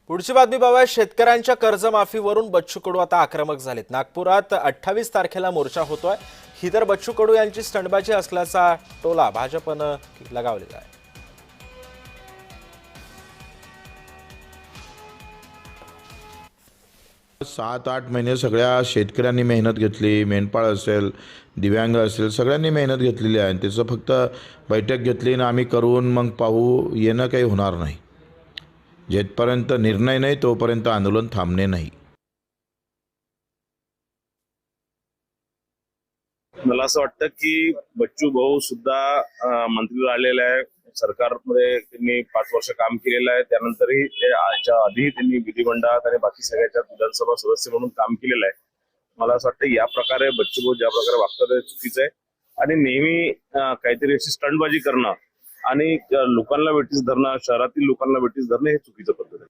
पुढची बातमी बाबा, शेतकऱ्यांच्या कर्जमाफीवरून बच्चू कडू आता आक्रमक झालेत। नागपुरात 28 तारखेला मोर्चा होतोय। ही तर बच्चू कडू यांची स्टंटबाजी असल्याचा टोला भाजपनं लगावलेला आहे। 7-8 महिने सगळ्या शेतकऱ्यांनी मेहनत घेतली, मेंढपाळ असेल, दिव्यांग असेल, सगळ्यांनी मेहनत घेतलेली आहे। त्याचं फक्त बैठक घेतली आणि आम्ही करून मग पाहू येणं काही होणार नाही। जेथपर्यंत निर्णय नाही तोपर्यंत आंदोलन थांबणे नाही। मला असं वाटतं की बच्चू भाऊ सुद्धा मंत्री आलेले आहे। सरकारमध्ये त्यांनी 5 वर्ष काम केलेलं आहे। त्यानंतरही त्याच्या आधी त्यांनी विधिमंडळात आणि बाकी सगळ्याच्या विधानसभा सदस्य म्हणून काम केलेलं आहे। मला असं वाटतं या प्रकारे बच्चू भाऊ ज्या प्रकारे वागतात ते चुकीचं आहे आणि नेहमी काहीतरी अशी स्टंटबाजी करणं आणि लोकांना वेठीस धरणं, शहरातील लोकांना वेठीस धरणं हे चुकीचं पद्धत आहे।